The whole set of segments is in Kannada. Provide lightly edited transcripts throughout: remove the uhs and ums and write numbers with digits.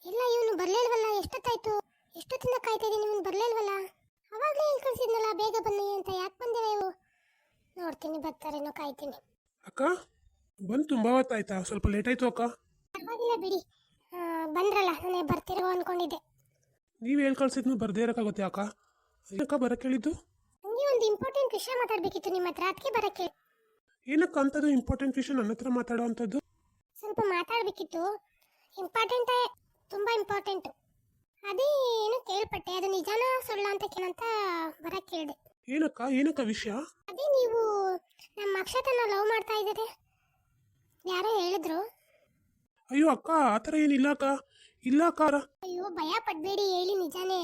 ಇಲ್ಲ ಇವನು ಬರ್ಲಿಲ್ವಲ್ಲ, ಎಷ್ಟೊತ್ತಾಯ್ತು? ಎಷ್ಟೊತ್ತಿಂದ ಕಾಯ್ತಾ ಇದ್ದೀನಿ, ಇವನು ಬರ್ಲಿಲ್ವಲ್ಲ. ಅವಾಗಲೇ ಹೇಳಿ ಕಳ್ಸಿದ್ನಲ್ಲ ಬೇಗ ಬನ್ನಿ ಅಂತ, ಯಾಕೆ ಬಂದಿಲ್ಲ ಇವು? ನೋಡ್ತೀನಿ ಬರ್ತಾರೇನೋ, ಕಾಯ್ತೀನಿ. ಅಕ್ಕ ಬಂದು ತುಂಬ ಹೊತ್ತಾಯ್ತಾ? ಸ್ವಲ್ಪ ಲೇಟ್ ಆಯ್ತು ಅಕ್ಕ. ಪರವಾಗಿಲ್ಲ ಬಿಡಿ. ಬಂದ್ರಲ್ಲ, ನಾನೇ ಬರ್ತಿರೋ ಅನ್ಕೊಂಡಿದ್ದೆ. ನೀವು ಹೇಳಿ ಕಳ್ಸಿದ್ನು ಬರ್ದೇ ಇರೋಕ್ಕಾಗುತ್ತೆ ಅಕ್ಕ. ಏನಕ್ಕ ಬರಕ್ಕೆ ಹೇಳಿದ್ದು? ನನಗೆ ಒಂದು ಇಂಪಾರ್ಟೆಂಟ್ ವಿಷಯ ಮಾತಾಡಬೇಕಿತ್ತು ನಿಮ್ಮ ಹತ್ರ, ಅದಕ್ಕೆ ಬರಕ್ಕೆ. ಏನಕ್ಕ ಅಂಥದ್ದು ಇಂಪಾರ್ಟೆಂಟ್ ವಿಷಯ ನನ್ನ ಹತ್ರ ಮಾತಾಡೋ ಅಂಥದ್ದು? ಸ್ವಲ್ಪ ಮಾತಾಡಬೇಕಿತ್ತು. ಇಂಪಾರ್ಟೆಂಟೇ, ತುಂಬ ಇಂಪಾರ್ಟೆಂಟು. ಅದೇ ಏನು ಕೇಳ್ಪಟ್ಟೆ, ಅದು ನಿಜಾನ ಸುಳ್ಳ ಅಂತ ಕೇಳಂತ ಬರಕ್ಕೆ ಹೇಳಿದೆ. ಏನಕ್ಕ ವಿಷಯ? ಅದೇ ನೀವು ನಮ್ಮ ಅಕ್ಷತನ ಲವ್ ಮಾಡ್ತಾ ಇದ್ದೀರಿ, ಯಾರೋ ಹೇಳಿದ್ರು. ಅಯ್ಯೋ ಅಕ್ಕ, ಆ ಥರ ಏನಿಲ್ಲ ಅಕ್ಕ. ಇಲ್ಲ ಅಕ್ಕಾರ. ಅಯ್ಯೋ ಭಯ ಪಡಬೇಡಿ, ಹೇಳಿ ನಿಜಾನೇ.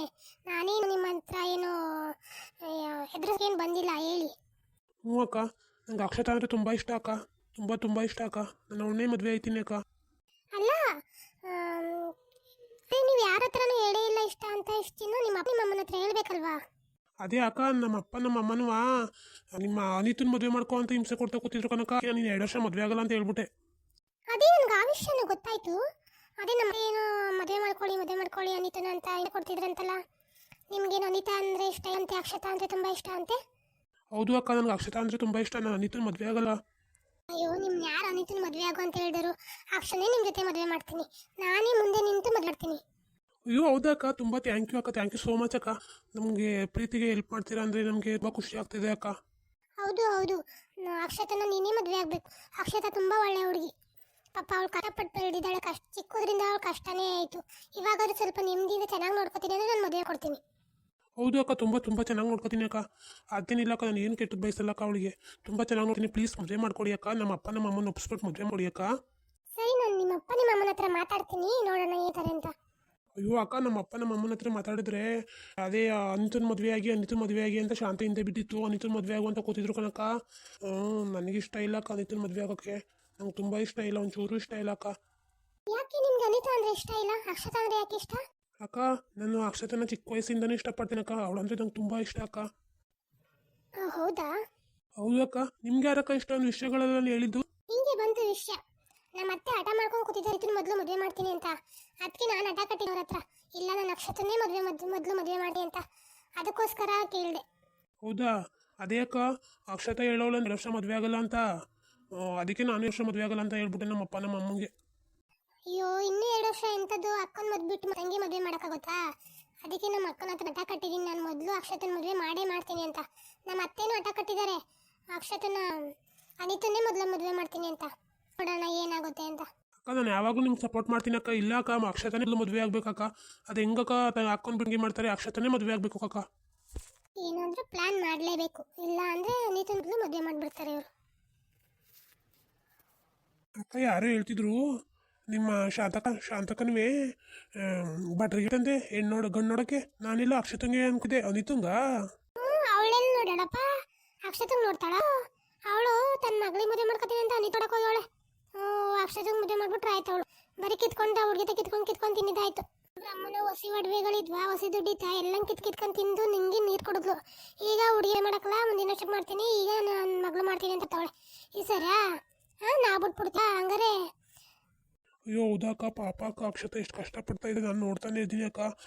ನಾನೇನು ನಿಮ್ಮ ಹತ್ರ ಏನು ಹೆದರಿಸ್ಗೇನು ಬಂದಿಲ್ಲ, ಹೇಳಿ. ಹ್ಞೂ ಅಕ್ಕ, ನಂಗೆ ಅಕ್ಷತಾ ಅಂದರೆ ತುಂಬ ಇಷ್ಟ ಅಕ್ಕ. ತುಂಬ ಇಷ್ಟ ಅಕ್ಕ. ನಾನು ಅವಳನ್ನೇ ಮದುವೆ ಆಯ್ತೀನಿ ಅಕ್ಕ. ಅಲ್ಲ, ನೀವು ಯಾರ ಹತ್ರನೂ ಹೇಳೇ ಇಲ್ಲ ಇಷ್ಟ ಅಂತ. ಇಷ್ಟು ದಿನ ನಿಮ್ಮ ಅಪ್ಪ ನಿಮ್ಮ ಅಮ್ಮನ ಹತ್ರ ಹೇಳ್ಬೇಕಲ್ವಾ? ಅದೇ ಅಕ್ಕ, ನಮ್ಮಪ್ಪ ನಮ್ಮ ಅಮ್ಮನೂ ನಿಮ್ಮ ಅನಿತನ ಮದುವೆ ಮಾಡ್ಕೊ ಅಂತ ಹಿಂಸೆ ಕೊಡ್ತಾ ಕೂತಿದ್ರು ಕನಕ. ನೀನು 2 ವರ್ಷ ಮದುವೆ ಆಗಲ್ಲ ಅಂತ ಹೇಳ್ಬಿಟ್ಟೆ. ಅದೇ ನನಗೆ ಆ ವಿಷಯನೂ ಗೊತ್ತಾಯ್ತು. ಅದೇ ನಮ್ಮ ಏನು ಮದುವೆ ಮಾಡ್ಕೊಳ್ಳಿ ಅನಿತನ ಅಂತ ಕೊಡ್ತಿದ್ರಂತಲ್ಲ. ನಿಮ್ಗೇನು ಅನಿತಾ ಅಂದರೆ ಇಷ್ಟ ಅಂತೆ, ಅಕ್ಷತಾ ಅಂದರೆ ತುಂಬ ಇಷ್ಟ ಅಂತೆ. ಹೌದು ಅಕ್ಕ, ನನಗೆ ಅಕ್ಷತಾ ಅಂದರೆ ತುಂಬ ಇಷ್ಟ. ನಾನು ಅನಿತನ ಮದುವೆ ಆಗಲ್ಲ. ಅಯ್ಯೋ, ನಿಮ್ನ ಯಾರು ಅನಿತನ ಮದುವೆ ಆಗು ಅಂತ ಹೇಳಿದರು? ಆ ಕ್ಷಣ ನಿಮ್ಮ ಜೊತೆ ಮದುವೆ ಮಾಡ್ತೀನಿ, ನಾನೇ ಮುಂದೆ ನಿಂತು ಮದುವೆ ಮಾಡ್ತೀನಿ. ಅಯ್ಯೋ ಹೌದಾ ಅಕ್ಕ, ತುಂಬ ಥ್ಯಾಂಕ್ ಯು ಅಕ್ಕ. ಥ್ಯಾಂಕ್ ಯು ಸೋ ಮಚ್ ಅಕ್ಕ. ನಮಗೆ ಪ್ರೀತಿಗೆ ಹೆಲ್ಪ್ ಮಾಡ್ತೀರಾ ಅಂದರೆ ನಮಗೆ ತುಂಬ ಖುಷಿ ಆಗ್ತಿದೆ ಅಕ್ಕ. ಹೌದು, ಅಕ್ಷತನ ನೀನೇ ಮದುವೆ ಆಗಬೇಕು. ಅಕ್ಷತಾ ತುಂಬ ಒಳ್ಳೆ ಹುಡುಗಿ. ಪಾಪ ಅವಳು ಕಷ್ಟಪಟ್ಟು ಬೆಳೆದಿದ್ದಾಳೆ. ಚಿಕ್ಕದ್ರಿಂದ ಅವಳು ಕಷ್ಟನೇ ಆಯಿತು. ಇವಾಗಾದ್ರೂ ಸ್ವಲ್ಪ ನೆಮ್ಮದಿಯಿಂದ ಚೆನ್ನಾಗಿ ನೋಡ್ಕೊತೀನಿ ಅಂದರೆ ನಾನು ಮದುವೆ ಕೊಡ್ತೀನಿ. ಹೌದು ಅಕ್ಕ, ತುಂಬ ಚೆನ್ನಾಗಿ ನೋಡ್ಕೊತೀನಿ ಅಕ್ಕ. ಅದೇನಿಲ್ಲ ಅಕ್ಕ, ನಾನು ಏನು ಕೆಟ್ಟದ್ದು ಬಯಸಲ್ಲ ಅಕ್ಕ. ಅವಳಿಗೆ ತುಂಬ ಚೆನ್ನಾಗಿ ನೋಡ್ತೀನಿ. ಪ್ಲೀಸ್ ಮದುವೆ ಮಾಡ್ಕೊಡಿ ಅಕ್ಕ. ನಮ್ಮ ಅಪ್ಪ ನಮ್ಮ ಅಮ್ಮನ ಒಪ್ಪಿಸ್ಬಿಟ್ಟು ಮದುವೆ ಮಾಡಿ ಅಕ್ಕ. ಸರಿ, ನಾನು ನಿಮ್ಮ ಅಪ್ಪ ನಿಮ್ಮ ಅಮ್ಮನ ಹತ್ರ ಮಾತಾಡ್ತೀನಿ, ನೋಡೋಣ ಈ ಥರ ಅಂತ. ಅಯ್ಯೋ ಅಕ್ಕ, ನಮ್ಮ ಅಪ್ಪ ನಮ್ಮ ಅಮ್ಮನ ಹತ್ರ ಮಾತಾಡಿದ್ರೆ ಅದೇ ಅನಿತನ ಮದುವೆ ಆಗಿ ಅಂತ ಶಾಂತ ಹಿಂದೆ ಬಿದ್ದಿತ್ತು. ಅನಿತನ ಮದುವೆ ಆಗುವಂತ ಕೂತಿದ್ರು ಕನಕ. ನನಗಿಷ್ಟ ಇಲ್ಲ ಅಕ್ಕ ಅನಿತನ ಮದುವೆ ಆಗೋಕ್ಕೆ. ನಂಗೆ ತುಂಬ ಇಷ್ಟ ಇಲ್ಲ, ಒಂಚೂರು ಇಷ್ಟ ಇಲ್ಲ ಅಕ್ಕ. ಯಾಕೆ ನಿಮ್ಗೆ ಅನಿತಾ ಅಂದರೆ ಇಷ್ಟ ಇಲ್ಲ, ಅಕ್ಷತಾ ಅಂದರೆ ಯಾಕೆ ಇಷ್ಟ? ಅಕ್ಕ, ನಾನು ಅಕ್ಷತನ ಚಿಕ್ಕ ವಯಸ್ಸಿಂದನೇ ಇಷ್ಟಪಡ್ತೀನಿ ಅಕ್ಕ. ಅವಳಂದ್ರೆ ನಂಗೆ ತುಂಬ ಇಷ್ಟ ಅಕ್ಕ. ಹೌದಾ? ಹೌದು ಅಕ್ಕ. ನಿಮ್ಗೆ ಯಾರಕ್ಕ ಇಷ್ಟ ಅನ್ನೋ ವಿಷಯಗಳೆಲ್ಲ ಹೇಳಿದ್ದು? ಹಿಂಗೆ ಬಂತು ವಿಷಯ. ನಮ್ಮ ಅತ್ತೆ ಹಠ ಮಾಡ್ಕೊಂಡು ಕೂತಿದ್ದಾರೆ, ಇದನ್ನ ಮೊದಲು ಮದುವೆ ಮಾಡ್ತೀನಿ ಅಂತ. ಅದಕ್ಕೆ ನಾನು ಹಠ ಕಟ್ಟಿದವ್ರ ಹತ್ರ, ಇಲ್ಲ ನಾನು ಅಕ್ಷತನ್ನೇ ಮೊದಲು ಮದುವೆ ಮಾಡಿ ಅಂತ. ಅದಕ್ಕೋಸ್ಕರ ಕೇಳಿದೆ. ಹೌದಾ? ಅದೇ ಅಕ್ಕ, ಅಕ್ಷತಾ ಹೇಳೋಳು 2 ವರ್ಷ ಮದುವೆ ಆಗಲ್ಲ ಅಂತ. ಅದಕ್ಕೆ ನಾನು 2 ವರ್ಷ ಮದುವೆ ಆಗಲ್ಲ ಅಂತ ಹೇಳ್ಬಿಟ್ಟೆ ನಮ್ಮಪ್ಪ ನಮ್ಮ ಅಮ್ಮಂಗೆ. ಅಯ್ಯೋ, ಇನ್ನೂ 2 ವರ್ಷ ಎಂಥದ್ದು? ಅಕ್ಕನ ಮದ್ಬಿಟ್ಟು ತಂಗಿ ಮದುವೆ ಮಾಡೋಕ್ಕಾಗುತ್ತಾ? ಅದಕ್ಕೆ ನಮ್ಮ ಅಕ್ಕನ ಹತ್ರ ಹಠ ಕಟ್ಟಿದ್ದೀನಿ, ನಾನು ಮೊದಲು ಅಕ್ಷತನ ಮದುವೆ ಮಾಡೇ ಮಾಡ್ತೀನಿ ಅಂತ. ನಮ್ಮ ಅತ್ತೇನೂ ಹಠ ಕಟ್ಟಿದ್ದಾರೆ, ಅಕ್ಷತನ ಅನಿತನ್ನೇ ಮೊದಲು ಮದುವೆ ಮಾಡ್ತೀನಿ ಅಂತ. ನೋಡೋಣ ಏನಾಗುತ್ತೆ ಅಂತ. ಅಕ್ಕ, ನಾನು ಯಾವಾಗಲೂ ನಿಮ್ಗೆ ಸಪೋರ್ಟ್ ಮಾಡ್ತೀನಿ ಅಕ್ಕ. ಇಲ್ಲ ಅಕ್ಕ, ಅಕ್ಷತಾನೇ ಮದುವೆ ಆಗ್ಬೇಕಕ್ಕ. ಅದು ಹೆಂಗಕ್ಕ ಹಾಕೊಂಡು ಬಿಂಗಿ ಮಾಡ್ತಾರೆ? ಅಕ್ಷತಾನೇ ಮದುವೆ ಆಗ್ಬೇಕು ಅಕ್ಕ. ಏನಾದರೂ ಪ್ಲಾನ್ ಮಾಡಲೇಬೇಕು, ಇಲ್ಲ ಅಂದರೆ ಅನಿತನ ಮೊದಲು ಮದುವೆ ಮಾಡಿಬಿಡ್ತಾರೆ ಇವರು. ಅಕ್ಕ, ಯಾರೋ ಹೇಳ್ತಿದ್ರು ನಿಮ್ಮ ಶಾಂತಕನವೇ ಬಟ್ರಿಗೆ ತಂದೆ ಗಣ್ಣು ನೋಡೋಕ್ಕೆ. ನಾನಿಲ್ಲ ಅಕ್ಷತಂಗೆ ಅನ್ಕಿದೆ. ಅನಿತಂಗ ಅವಳೆಲ್ಲ ನೋಡಪ್ಪ, ಅಕ್ಷತಂಗೆ ನೋಡ್ತಾಳ. ಅವಳು ತನ್ನ ಮಗಳಿಗೆ ಮದುವೆ ಮಾಡ್ಕೊತೀನಿ ಅಂತ ಅನಿತ ನೋಡಕ್ಕೆ ಹೋಗೋಳೆ. ಅಕ್ಷತಂಗೆ ಮದುವೆ ಮಾಡ್ಬಿಟ್ರೆ ಆಯ್ತು. ಅವಳು ಬರೀ ಕಿತ್ಕೊಂಡು ಹುಡುಗಿ ಕಿತ್ಕೊಂಡು ತಿಂದಿದ್ದಾಯ್ತು. ಅಮ್ಮನ ಹೊಸಿ ಒಡವೆಗಳಿದ್ವಾ, ಹೊಸಿ ದುಡ್ಡಿತ್ತ, ಎಲ್ಲ ಕಿತ್ಕೊಂಡು ತಿಂದು ನಿಂಗೆ ನೀರು ಕೊಡಿದ್ಲು. ಈಗ ಹುಡುಗಿ ಮಾಡಕ್ಕಲ್ಲ, ಮುಂದಿನ ವರ್ಷಕ್ಕೆ ಮಾಡ್ತೀನಿ, ಈಗ ನನ್ನ ಮಗಳು ಮಾಡ್ತೀನಿ ಅಂತ ತವಳೆ. ಈ ಸರಾ ನಾ ಬಿಟ್ಬಿಡ್ತಾ ಹಂಗಾರೆ? ಅಯ್ಯೋ ಹೌದಾ ಅಕ್ಕ, ಪಾಪ ಅಕ್ಕ. ಅಕ್ಷತಾ ಎಷ್ಟು ಕಷ್ಟಪಡ್ತಾ ಇದೆ, ನಾನು ನೋಡ್ತಾನೆ ಇದ್ದೀನಿ ಅಕ್ಕ.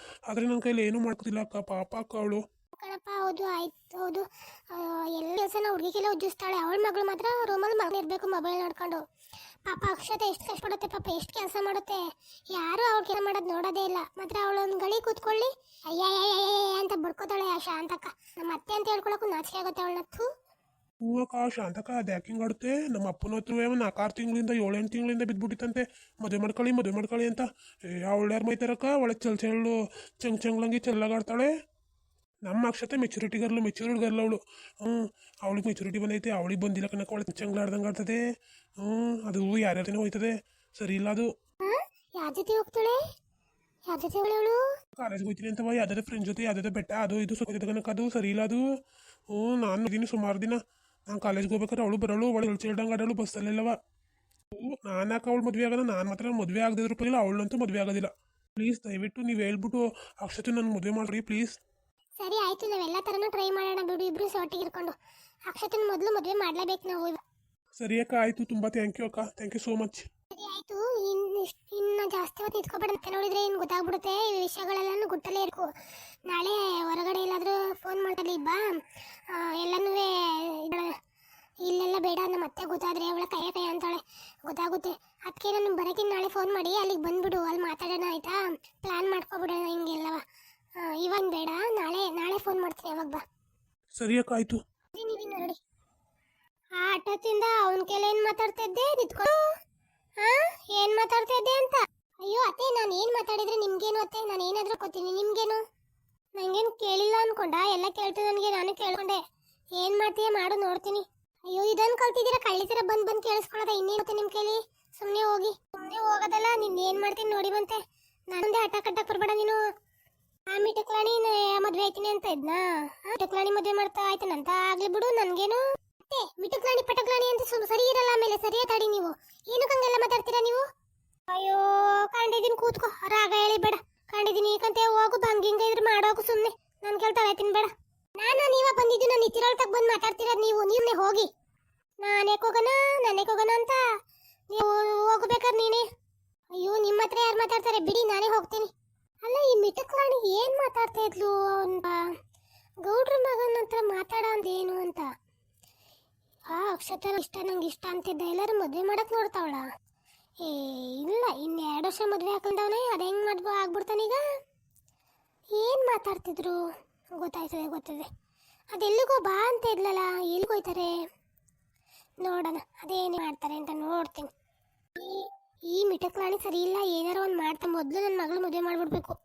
ಆದರೆ ನನ್ನ ಕೈಲಿ ಏನೂ ಮಾಡ್ಕೋದಿಲ್ಲ ಅಕ್ಕ. ಪಾಪ ಅಕ್ಕ ಅವಳು. ಕಣಪ್ಪ, ಹೌದು ಆಯ್ತು, ಹೌದು. ಎಲ್ಲ ಕೆಲಸನ ಹುಡುಗಿಗೆಲ್ಲ ಉಜ್ಜಿಸ್ತಾಳೆ. ಅವಳ ಮಗಳು ಮಾತ್ರ ರೂಮಲ್ಲಿ ಮಗನ ಇರಬೇಕು ಮೊಬೈಲ್ ನೋಡ್ಕೊಂಡು. ಪಾಪ ಅಕ್ಷತಾ ಎಷ್ಟು ಕಷ್ಟಪಡುತ್ತೆ, ಪಾಪ ಎಷ್ಟು ಕೆಲಸ ಮಾಡುತ್ತೆ. ಯಾರು ಅವಳು ಕೆಲಸ ಮಾಡೋದು ನೋಡೋದೇ ಇಲ್ಲ. ಮಾತ್ರ ಅವಳು ಒಂದು ಗಳಿ ಕೂತ್ಕೊಳ್ಳಿ ಅಯ್ಯ ಅಂತ ಬಡ್ಕೋತಾಳೆ ಆ ಶಾಂತಕ್ಕ. ನಮ್ಮ ಅತ್ತೆ ಅಂತ ಹೇಳ್ಕೊಳಕ್ಕೂ ನಾಚಿಕೆ ಆಗುತ್ತೆ ಅವಳನ್ನ. ಹ್ಞೂ ಅಕ್ಕ, ಶಾಂತಕ್ಕ ಅದು ಯಾಕಿಂಗ್ ಆಡುತ್ತೆ? ನಮ್ಮ ಅಪ್ಪನ ಹತ್ರ 4-6 ತಿಂಗಳಿಂದ 7-8 ತಿಂಗಳಿಂದ ಬಿದ್ದುಬಿಟ್ಟಿತ್ತಂತೆ ಮದುವೆ ಮಾಡ್ಕೊಳ್ಳಿ ಅಂತ. ಅವಳು ಯಾರು ಮೈತಾರಕ್ಕ? ಒಳ್ಳೆ ಚೆಲ್ಲು ಚಂಗ್ಲಂಗಿ ಚೆಲ್ಲಾಗಾಡ್ತಾಳೆ. ನಮ್ಮ ಅಕ್ಷತೆ ಮೆಚುರಿಟಿ ಗರ್ಲ್ ಅವಳು. ಅವಳಿಗೆ ಮೆಚುರಿಟಿ ಬಂದೈತೆ, ಅವಳಿಗೆ ಬಂದಿಲ್ಲ ಕಣಕ್ಕ. ಅವಳಿಗೆ ಚಂಗ್ಲಾಡ್ದಂಗೆ ಆಡ್ತದೆ. ಅದು ಯಾರ್ಯಾರನೇ ಹೋಯ್ತದೆ, ಸರಿ ಇಲ್ಲ ಅದು. ಯಾರ ಜೊತೆ ಹೋಗ್ತಾಳೆ? ಯಾರ ಜೊತೆ ಅವಳು? ಕಾಲೇಜ್ಗೆ ಹೋಗ್ತೀನಿ ಅಂತವ, ಯಾವುದಾದ್ರು ಫ್ರೆಂಡ್ ಜೊತೆ ಯಾವುದಾದ್ರು ಬೆಟ್ಟ ಅದು ಇದು ಸುಖದ ಕನಕ. ಅದು ಸರಿ ಇಲ್ಲ ಅದು. ನಾನು ಇದೀನಿ ಸುಮಾರು ದಿನ. ನಾನು ಕಾಲೇಜ್ಗೆ ಹೋಗ್ಬೇಕಾದ್ರೆ ಅವಳು ಬರೋಳು, ಅವಳು ಚೆಲ್ಡಂಗೆ ಆಡೋಳು ಬಸ್ಸಲ್ಲೆಲ್ಲವ. ನಾನಾಕ ಅವಳು ಮದುವೆ ಆಗೋದು? ನಾನು ಮಾತ್ರ ಮದುವೆ ಆಗದಿದ್ರು ಪರವಾಗಿಲ್ಲ, ಅವಳಂತೂ ಮದುವೆ ಆಗೋದಿಲ್ಲ. ಪ್ಲೀಸ್ ದಯವಿಟ್ಟು ನೀವು ಹೇಳ್ಬಿಟ್ಟು ಅಕ್ಷತೆ ನನ್ನ ಮದುವೆ ಮಾಡ್ರಿ ಪ್ಲೀಸ್. ಸರಿ ಆಯ್ತು, ನಾವೆಲ್ಲ ಥರನೂ ಟ್ರೈ ಮಾಡೋಣ ಬಿಡು, ಇಬ್ರು ಒಟ್ಟಿಗೆ ಇರ್ಕೊಂಡು. ಅಕ್ಷತನ ಮೊದಲು ಮದುವೆ ಮಾಡಲೇಬೇಕು ನಾವು. ಸರಿ ಅಕ್ಕ, ಆಯಿತು. ತುಂಬ ಥ್ಯಾಂಕ್ ಯು ಅಕ್ಕ. Thank you so much. ಸರಿ ಆಯ್ತು. ಇನ್ನು ಜಾಸ್ತಿ ಹೊತ್ತು ನಿಂತ್ಕೊಬೇಡ. ಮತ್ತೆ ನೋಡಿದ್ರೆ ಏನು ಗೊತ್ತಾಗ್ಬಿಡುತ್ತೆ. ಈ ವಿಷಯಗಳೆಲ್ಲನೂ ಗುಟ್ಟಲ್ಲೇ ಇರ್ಕು. ನಾಳೆ ಹೊರಗಡೆ ಎಲ್ಲಾದರೂ ಫೋನ್ ಮಾಡ್ತಾರೆ ಬಾ. ಎಲ್ಲನೂ ಇಲ್ಲೆಲ್ಲ ಬೇಡ. ನಮ್ಮ ಮತ್ತೆ ಗೊತ್ತಾದ್ರೆ ಅವಳ ಕೈಯ ಅಂತಾಳೆ. ಗೊತ್ತಾಗುತ್ತೆ. ಅದಕ್ಕೆ ನಾನು ಬರೋಕ್ಕಿಂತ ನಾಳೆ ಫೋನ್ ಮಾಡಿ ಅಲ್ಲಿಗೆ ಬಂದ್ಬಿಡು. ಅಲ್ಲಿ ಮಾತಾಡೋಣ ಆಯ್ತಾ? ಪ್ಲಾನ್ ಮಾಡ್ಕೊಬಿಡೋಣ ಹಿಂಗೆಲ್ಲವ. ಇವಾಗ ಬೇಡ, ನಾಳೆ ಫೋನ್ ಮಾಡ್ತೀನಿ. ಅವಾಗ ಬಾ. ಸರಿ ಅಕ್ಕ, ಆಯ್ತು. ನೋಡಿ ಆ ಆಟೋದಿಂದ ಅವನ ಕೆಲ ಏನ್ ಮಾತಾಡ್ತಾ ಇದ್ದೆ ನಿಂತ್ಕೊಂಡು. ಏನ್ ಮಾತಾಡ್ತಾ ಇದ್ದೆ ಅಂತ. ಅಯ್ಯೋ ಅತ್ತೆ, ನಾನು ಏನ್ ಮಾತಾಡಿದ್ರೆ ನಿಮ್ಗೇನು ಅತ್ತೆ? ನಾನು ಏನಾದ್ರೂ ಕೊತ್ತೀನಿ ನಿಮ್ಗೇನು? ನಂಗೇನು ಕೇಳಿಲ್ಲ ಅನ್ಕೊಂಡ? ಎಲ್ಲ ಕೇಳ್ತು ನನಗೆ. ನಾನು ಕೇಳ್ಕೊಂಡೆ. ಏನ್ ಮಾಡ್ತೀಯ ಮಾಡು, ನೋಡ್ತೀನಿ. ಅಯ್ಯೋ ಇದನ್ನ ಕಲ್ತಿದ್ದೀರಾ ಕಳ್ಳಿ ತರ ಬಂದ್ ಕೇಳಿಸ್ಕೊಳ್ಳೋದ? ಇನ್ನೇನತ್ತೆ ನಿಮ್ ಕೇಳಿ? ಸುಮ್ಮನೆ ಹೋಗೋದಲ್ಲ. ನಿನ್ ಏನ್ ಮಾಡ್ತೀನಿ ನೋಡಿ ಬಂತೆ. ನಾನೊಂದೇ ಹಠ ಕಟ್ಟಕ್ ಬರ್ಬೇಡ ನೀನು. ಆ ಮಿಟಕ್ಲಾಣಿ ಮದ್ವೆ ಆಯ್ತೀನಿ ಅಂತ ಇದ್ನಾ? ಮಿಟಕ್ಲಾಣಿ ಮದ್ವೆ ಮಾಡ್ತಾ ಆಯ್ತಾನಂತ ಆಗ್ಲಿ ಬಿಡು. ನನ್ಗೇನು ಮಿಟಕ್ಲಾಣಿ ಪಟಕ್ಲಾಣಿ ಅಂತ ಸರಿ ಇರಲ್ಲ. ಆಮೇಲೆ ಸರಿಯಾ ತಡಿ. ನೀವು ಏನು ಕಂಗೆಲ್ಲ ಮಾತಾಡ್ತೀರಾ ನೀವು? ಅಯ್ಯೋ ಕಂಡಿದ್ದೀನಿ, ಕೂತ್ಕೋ. ರಾಗ ಹೇಳಿ ಬೇಡ. ಕಂಡಿದ್ದೀನಿ ಕಂತೆ ಹೋಗು. ಹಂಗಿಂಗ ಇದ್ರೆ ಮಾಡೋಗು ಸುಮ್ಮನೆ. ನಾನು ಕೇಳ್ತಾ ಆಯ್ತೀನಿ ಬೇಡ. ನೀವ ಬಂದಿದ್ದು ನಾನು ನಿಂತಿರೋಳ್ ತಗ ಬಂದು ಮಾತಾಡ್ತಿರೋದು ನೀವೇ ಹೋಗಿ. ನಾನೇ ಹೋಗೋಣ ಅಂತ ನೀವು ಹೋಗ್ಬೇಕಾದ್ರೆ ನೀನೇ. ಅಯ್ಯೋ ನಿಮ್ಮ ಹತ್ರ ಯಾರು ಮಾತಾಡ್ತಾರೆ ಬಿಡಿ, ನಾನೇ ಹೋಗ್ತೀನಿ. ಅಲ್ಲ ಈ ಮಿಟಕ್ಲಾಣಿ ಏನ್ ಮಾತಾಡ್ತಾ ಇದ್ಲು? ಗೌಡ್ರ ಮಗನ ಹತ್ರ ಮಾತಾಡ ಅಂದೇನು ಅಂತ. ಅಕ್ಷತ ನಂಗೆ ಇಷ್ಟ ಅಂತಿದ್ದ. ಎಲ್ಲರೂ ಮದ್ವೆ ಮಾಡಕ್ ನೋಡ್ತಾವಳ. ಇಲ್ಲ, ಇನ್ನು 2 ವರ್ಷ ಮದ್ವೆ ಹಾಕೊಂಡವನೇ. ಅದ ಹೆಂಗ್ ಆಗ್ಬಿಡ್ತಾನೀಗ? ಏನ್ ಮಾತಾಡ್ತಿದ್ರು? ಗೊತ್ತಾಯ್ತದೆ. ಅದೆಲ್ಲಿಗೋ ಬಾ ಅಂತ ಇದ್ಲಲ್ಲ, ಎಲ್ಲಿಗೋಯ್ತಾರೆ ನೋಡೋಣ. ಅದೇನೇ ಮಾಡ್ತಾರೆ ಅಂತ ನೋಡ್ತೀನಿ. ಈ ಮಿಟಕ್ಲಾಣಿ ಸರಿ ಇಲ್ಲ. ಏನಾರ ಒಂದು ಮಾಡ್ತಾ ಮೊದಲು ನನ್ನ ಮಗಳು ಮದುವೆ ಮಾಡ್ಬಿಡ್ಬೇಕು.